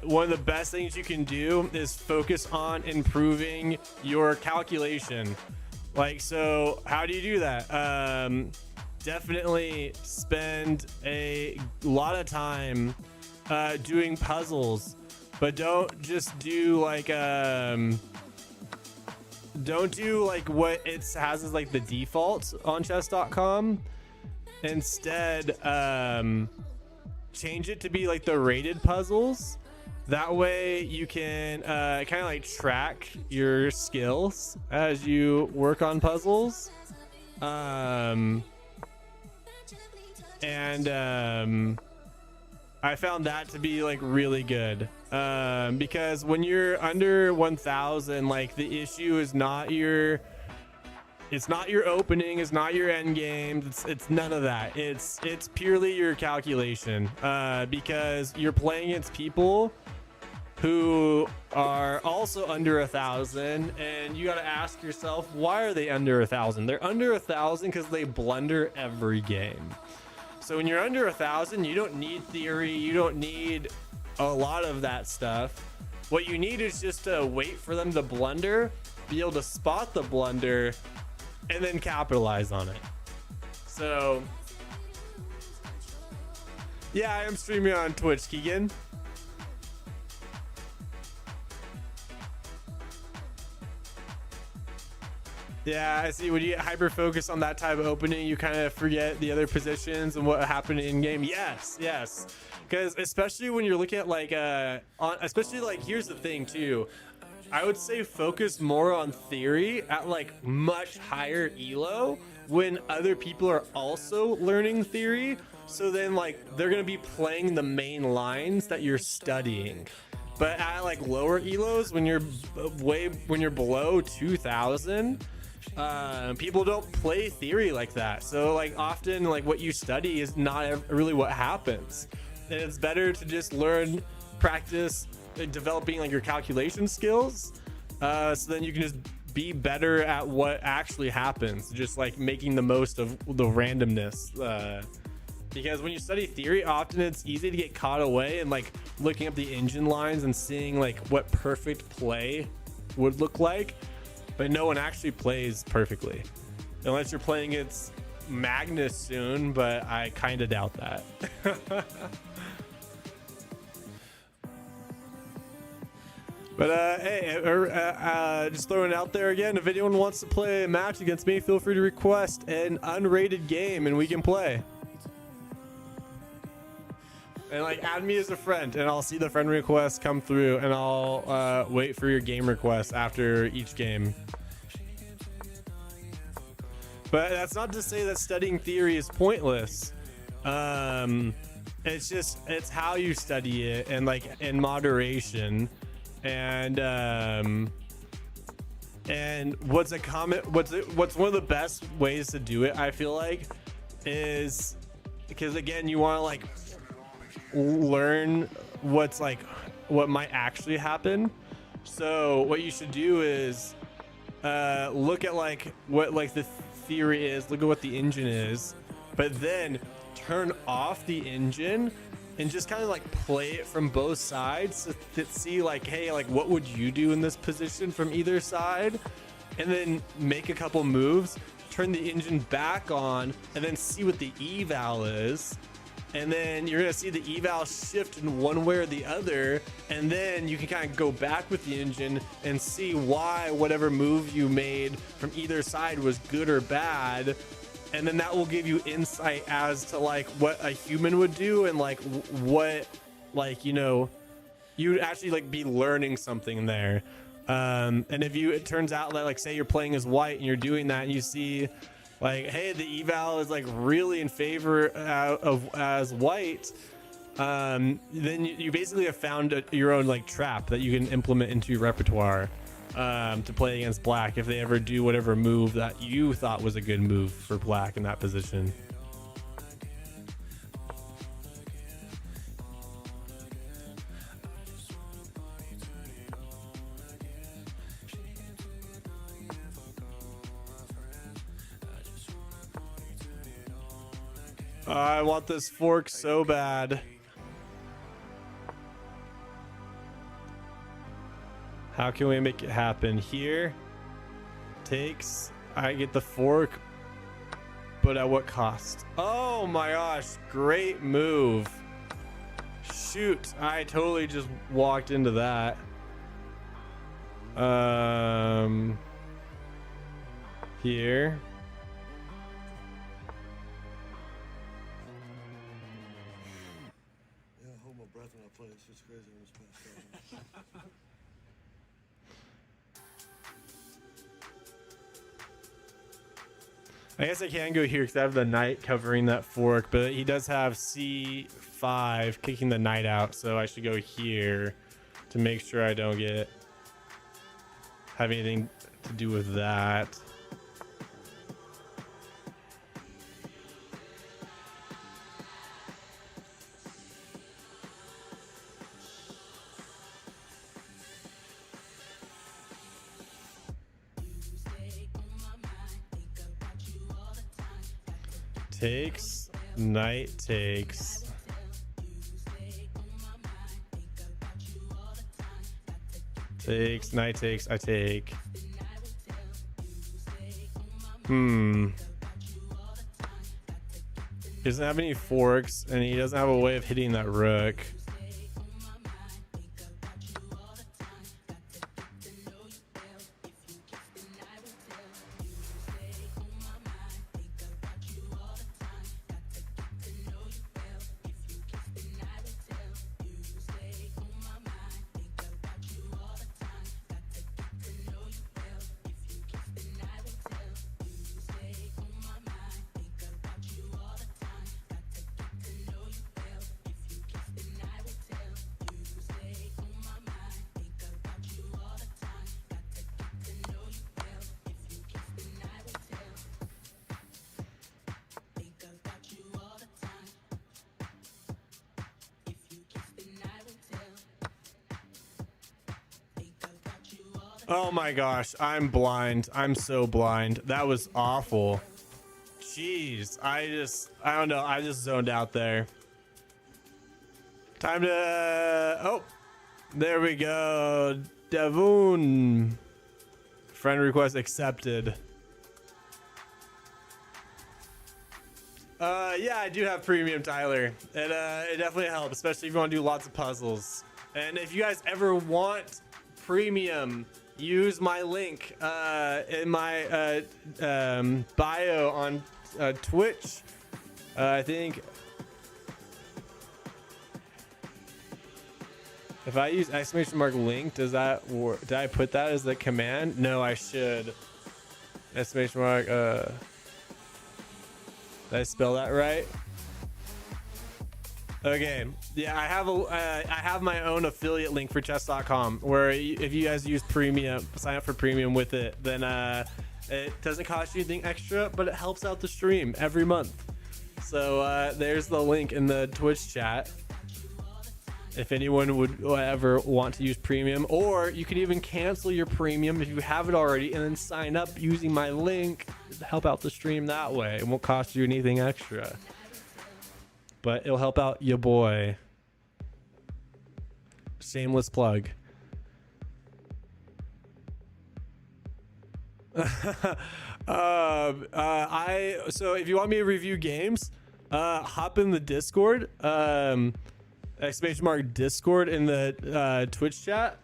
one of the best things you can do is focus on improving your calculation. Like, so how do you do that? Definitely spend a lot of time doing puzzles, but don't just do like don't do like what it has as like the default on chess.com. Instead, change it to be like the rated puzzles. That way you can kind of like track your skills as you work on puzzles. I found that to be like really good, because when you're under 1,000, like the issue is not your, it's not your opening, it's not your end game, it's none of that. It's purely your calculation, because you're playing against people who are also under 1,000, and you got to ask yourself, why are they under 1,000? They're under 1,000 because they blunder every game. So when you're under 1,000, you don't need theory, you don't need a lot of that stuff. What you need is just to wait for them to blunder, be able to spot the blunder, and then capitalize on it. So yeah, I am streaming on Twitch, Keegan. Yeah, I see. When you get hyper focused on that type of opening, you kind of forget the other positions and what happened in game. Yes, because especially when you're looking at like especially like, here's the thing too, I would say focus more on theory at like much higher elo when other people are also learning theory. So then like they're gonna be playing the main lines that you're studying. But at like lower elos, when you're below 2,000, people don't play theory like that. So like often like what you study is not really what happens, and it's better to just learn, practice developing like your calculation skills, so then you can just be better at what actually happens, just like making the most of the randomness, because when you study theory, often it's easy to get caught away and like looking up the engine lines and seeing like what perfect play would look like, but no one actually plays perfectly unless you're playing against Magnus soon, but I kind of doubt that. But hey, just throwing it out there again, if anyone wants to play a match against me, feel free to request an unrated game and we can play. And like add me as a friend, and I'll see the friend request come through, and I'll wait for your game request after each game. But that's not to say that studying theory is pointless. It's how you study it, and like in moderation. And what's one of the best ways to do it, I feel like, is because again, you want to like learn what might actually happen. So what you should do is look at like what like the theory is, look at what the engine is, but then turn off the engine and just kind of like play it from both sides to see like, hey, like what would you do in this position from either side, and then make a couple moves, turn the engine back on, and then see what the eval is. And then you're gonna see the eval shift in one way or the other, and then you can kind of go back with the engine and see why whatever move you made from either side was good or bad, and then that will give you insight as to like what a human would do, and like what, like, you know, you'd actually like be learning something there. And if it turns out that like, say you're playing as white and you're doing that, and you see like, hey, the eval is like really in favor of as white, then you basically have found your own like trap that you can implement into your repertoire. to play against black if they ever do whatever move that you thought was a good move for black in that position. I want this fork so bad. How can we make it happen? Here takes, I get the fork, but at what cost? Oh my gosh, great move. Shoot, I totally just walked into that. Here. Yeah, I hold my breath when I play. It's just crazy when it's past 7. I guess I can go here because I have the knight covering that fork, but he does have C5 kicking the knight out, so I should go here to make sure I don't have anything to do with that. Takes, knight takes. Takes, knight takes, I take. He doesn't have any forks, and he doesn't have a way of hitting that rook. Oh my gosh, I'm blind. I'm so blind. That was awful. Jeez, I don't know. I just zoned out there. Time to, oh, there we go. Devon. Friend request accepted. Yeah, I do have premium, Tyler. It definitely helps, especially if you want to do lots of puzzles. And if you guys ever want premium, use my link in my bio on Twitch. I think if I use !link, does that work? Did I put that as the command? No, I should. ! Did I spell that right? Okay, yeah, I have my own affiliate link for chess.com where if you guys use premium, sign up for premium with it, then it doesn't cost you anything extra, but it helps out the stream every month. So there's the link in the Twitch chat if anyone would ever want to use premium, or you could even cancel your premium if you have it already and then sign up using my link to help out the stream that way. It won't cost you anything extra, but it'll help out your boy. Shameless plug. So if you want me to review games, hop in the Discord, !Discord in the Twitch chat.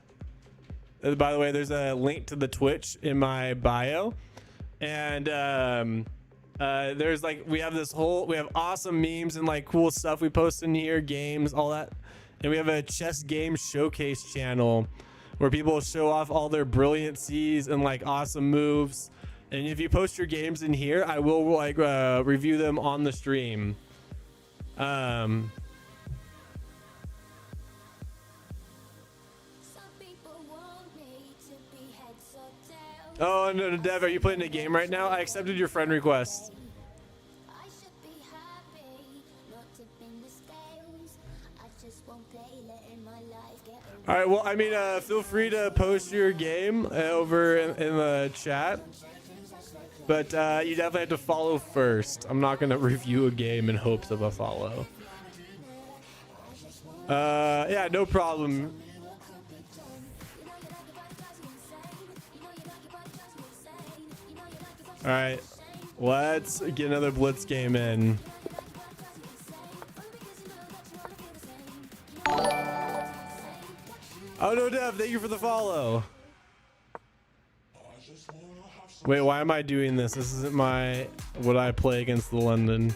By the way, there's a link to the Twitch in my bio, and there's we have awesome memes and cool stuff we post in here, games, all that. And we have a chess game showcase channel where people show off all their brilliancies and awesome moves. And if you post your games in here, I will review them on the stream. Some people want me to be head Oh no, Dev, are you playing a game right now? I accepted your friend request. All right, well, I mean, feel free to post your game over in the chat, but you definitely have to follow first. I'm not gonna review a game in hopes of a follow. Yeah, no problem. All right, let's get another Blitz game in. Oh no, Dev, thank you for the follow. Wait, why am I doing this? This isn't my what I play against the London.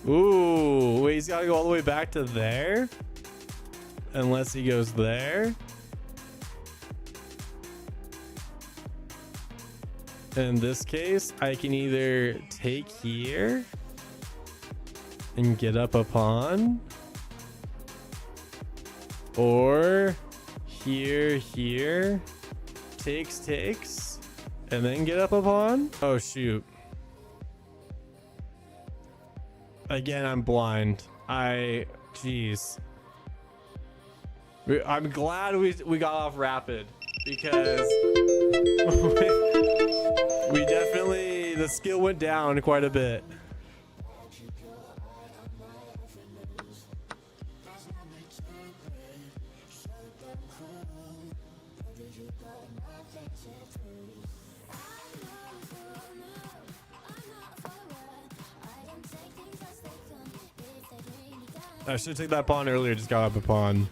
Ooh, wait, he's gotta go all the way back to there? Unless he goes there. In this case, I can either take here and get up upon, or here, takes, and then get up upon. Oh shoot. Again, I'm blind. Jeez. I'm glad we got off rapid, because we definitely, the skill went down quite a bit. I should take that pawn earlier, just got up a pawn.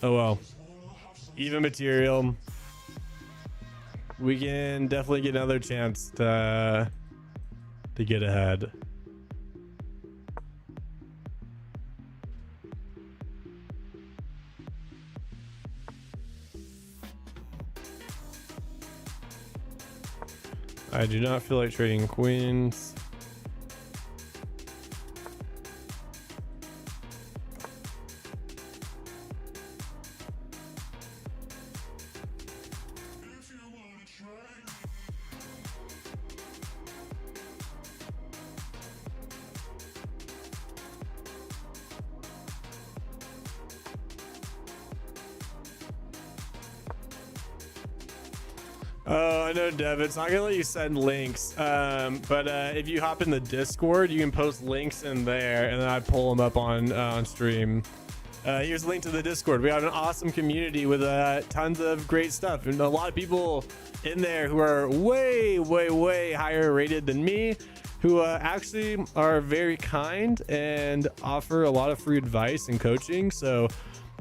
Oh well. Even material. We can definitely get another chance to get ahead. I do not feel like trading queens. Oh, I know, Dev. It's not gonna let you send links, but if you hop in the Discord, you can post links in there, and then I pull them up on stream. Here's a link to the Discord. We have an awesome community with tons of great stuff, and a lot of people in there who are way higher rated than me, who actually are very kind and offer a lot of free advice and coaching. So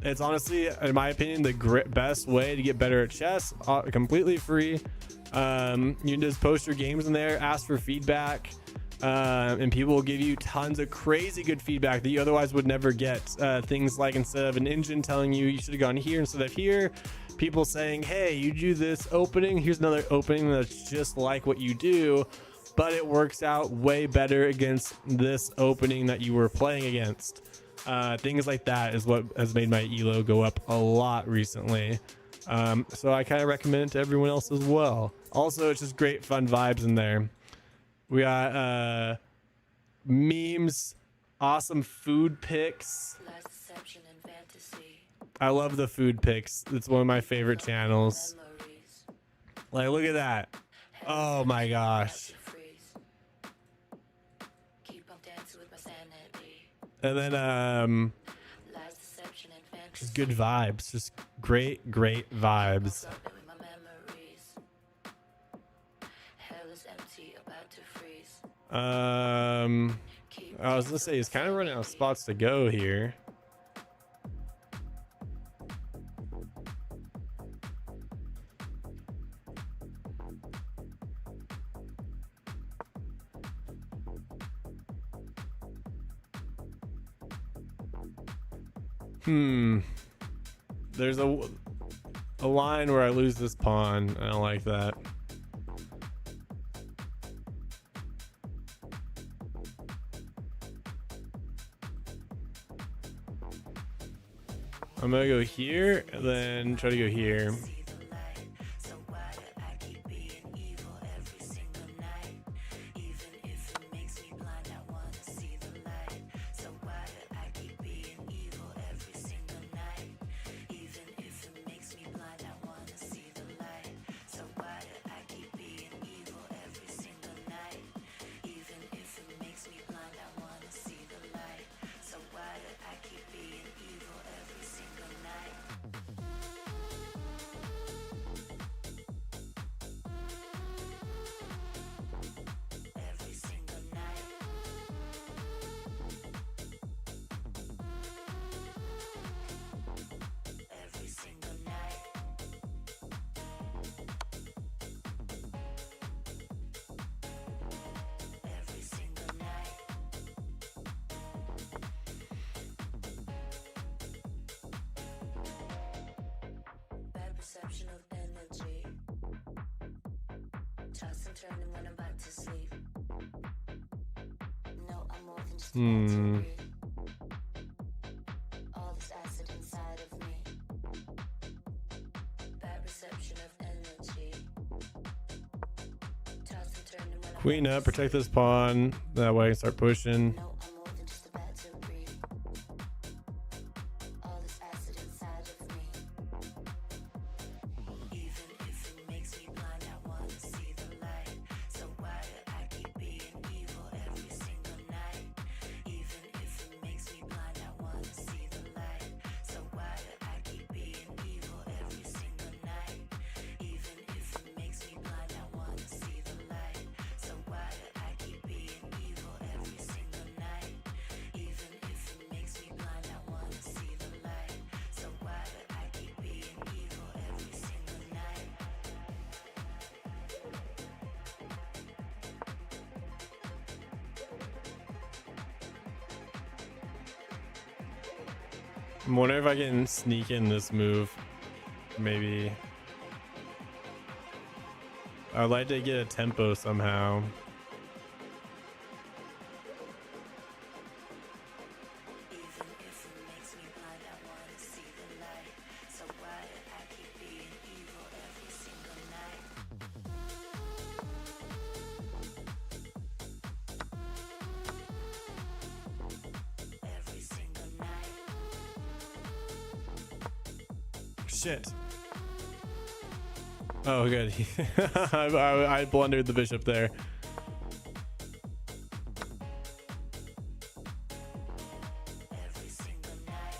it's honestly, in my opinion, the best way to get better at chess, completely free. You can just post your games in there, ask for feedback, and people will give you tons of crazy good feedback that you otherwise would never get. Things like, instead of an engine telling you should have gone here instead of here, people saying, hey, you do this opening, here's another opening that's just like what you do, but it works out way better against this opening that you were playing against. Things like that is what has made my elo go up a lot recently. So I kind of recommend it to everyone else as well. Also, it's just great fun vibes in there. We got memes, awesome food pics. I love the food pics. It's one of my favorite channels. Like, look at that. Oh my gosh. And then just good vibes, just great vibes. I was gonna say he's kind of running out of spots to go here. There's a line where I lose this pawn. I don't like that. I'm gonna go here, and then try to go here. Perception of energy. Toss and turning when I'm about to sleep. No, I'm more than just about to breathe. All this acid inside of me. Bad reception of energy. Toss and turning when I'm Queen about up, to protect this pawn. That way I can start pushing. sleep. No, I'm more than just about to breathe. All this acid inside of me. Even if it makes me blind, I wanna see the light. So why do I keep being evil every single night? Even if it makes me blind, I wanna see the light. So why do I keep being evil every single night? Even if it makes me blind, I wanna see the light. So why do I keep being evil every single night? Even if it makes me blind, I wanna see the light. So why do I keep being evil every single night? I'm wondering if I can sneak in this move. Maybe. I'd like to get a tempo somehow. Even if it makes me blind, I wanna see the light. So why do I keep being evil every single night? Every single night. Shit. Oh, good. I blundered the bishop there. Every single night.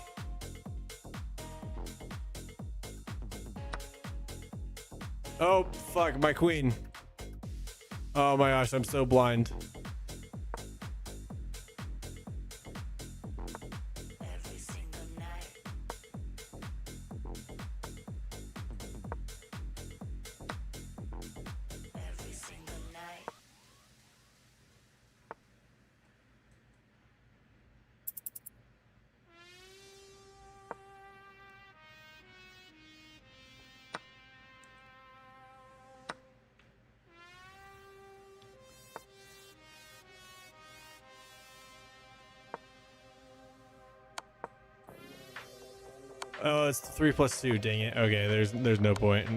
Oh, fuck, my queen. Oh my gosh, I'm so blind. Every single night. Every single night. Oh, it's 3+2. Dang it. Okay, there's no point.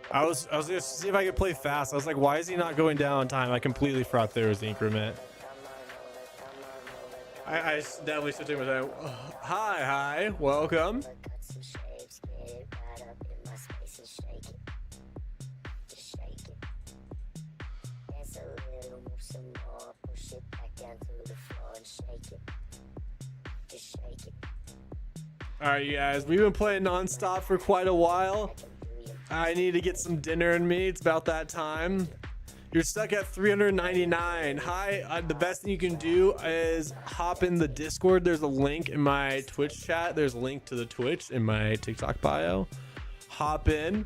I was gonna see if I could play fast. I was like, why is he not going down on time? I completely forgot there was the increment. I definitely should take my time. Hi, welcome. Cut some shapes, get it right up in my space and shake it. Just shake it. Dance a little, move some more. Push it back down to the floor and shake it. Just shake it. All right, you guys, we've been playing nonstop for quite a while. I need to get some dinner in me. It's about that time. You're stuck at 399. Hi, the best thing you can do is hop in the Discord. There's a link in my Twitch chat. There's a link to the Twitch in my TikTok bio. Hop in.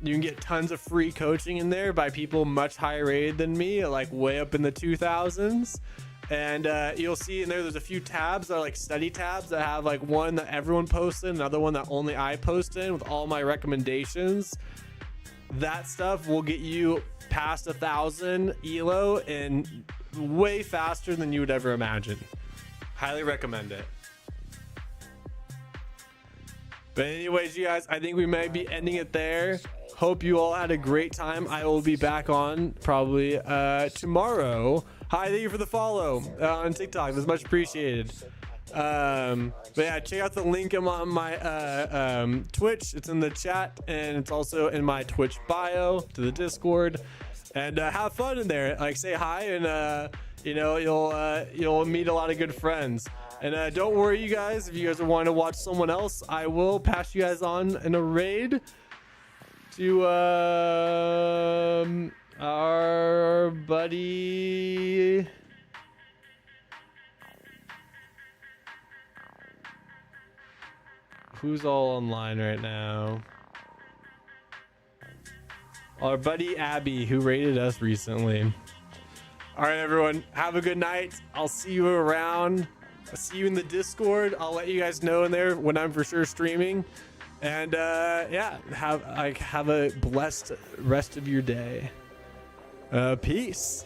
You can get tons of free coaching in there by people much higher rated than me, like way up in the 2000s. And you'll see in there's a few tabs that are like study tabs that have like one that everyone posted, another one that only I posted with all my recommendations. That stuff will get you past 1,000 elo and way faster than you would ever imagine. Highly recommend it. But anyways, you guys, I think we might be ending it there. Hope you all had a great time. I will be back on probably tomorrow. Hi, thank you for the follow on TikTok. That's much appreciated. But yeah, check out the link on my Twitch. It's in the chat, and it's also in my Twitch bio to the Discord. And have fun in there. Like, say hi, and you know, you'll meet a lot of good friends. And don't worry, you guys, if you guys are wanting to watch someone else, I will pass you guys on in a raid to our buddy. Who's all online right now? Our buddy Abby, who raided us recently. All right, everyone, have a good night. I'll see you around. I'll see you in the Discord. I'll let you guys know in there when I'm for sure streaming. And yeah, have a blessed rest of your day. Peace.